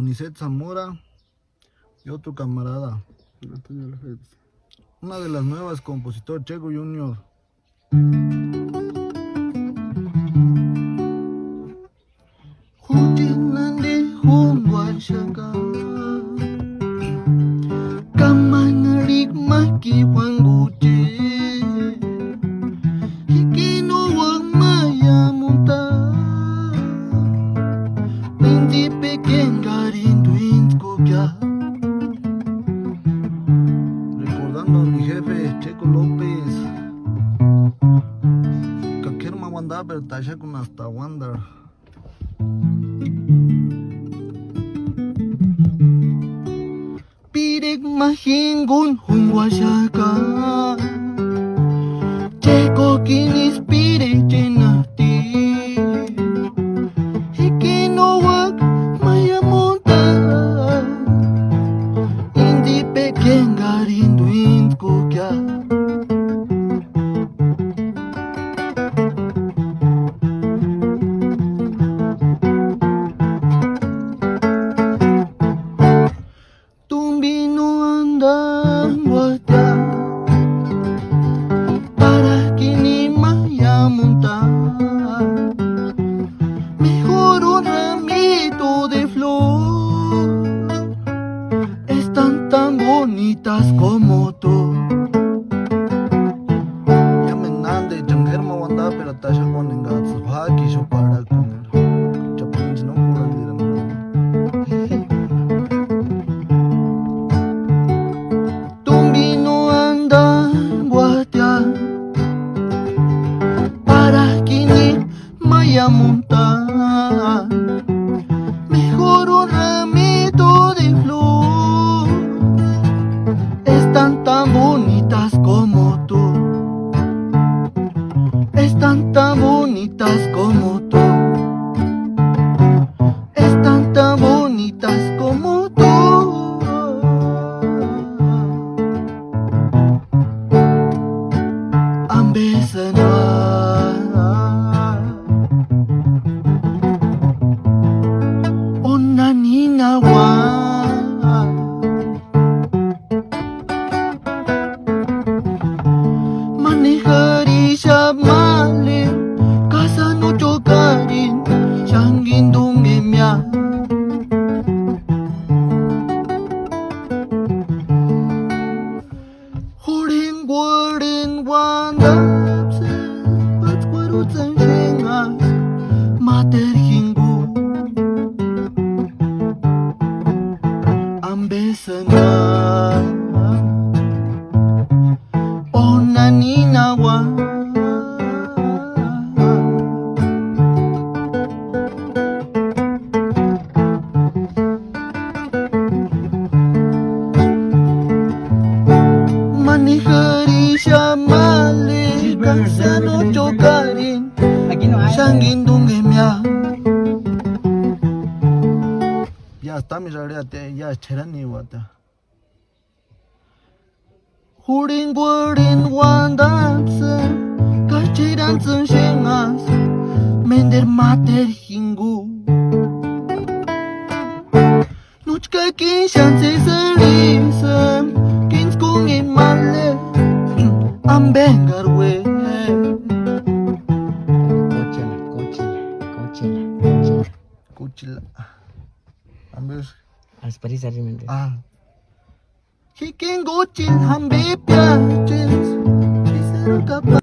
Aniset Zamora y otro camarada. Una de las nuevas, compositor Checo Junior. Hujinandi Hungwashaka Kamanarik Maki Wanguchi Hikino Wangmaya Munta Pindi Pequén Garindu Inskukya. Recordando a mi jefe Checo López. Kakerma Wanda, pero Tasha con hasta Wanda. Pirek mahingun Hungwashaka Checo kinis pirek chenati Hikino wak maya monta Indi pequén garindu inskukya. Para que ni maya montar mejor un ramito de flor, están tan bonitas como tú. Ya me nande jangerma wanda pero tasha konen gatsu haki sho para comer chapinch no pura dirán. Tumbino anda guatea para que ni maya montar mejor un ramito de flor, están tan bonitas como tú, están tan bonitas como tú, están tan bonitas como tú. Ambesana Onanina wa Manihari Shabmalin Kasano Chokarin Shangindung Emya. Horin Guarin Wandapse Patsquarutsan Shengas Mater Hingu Ambesana Onanina wa Manihari Shamale Kasano Chokarin Shangindung Emya. Ya está mi rarea, ya cherani wata. Hurin guarin wandapse Kachiran zun shengas Mender mater hingu Nuchka kin shanse sarisam Kins kung imale Ambengarwe Kuchila Ambes Asparisariamente. Hiking gochil hambe piaches Chisero kapal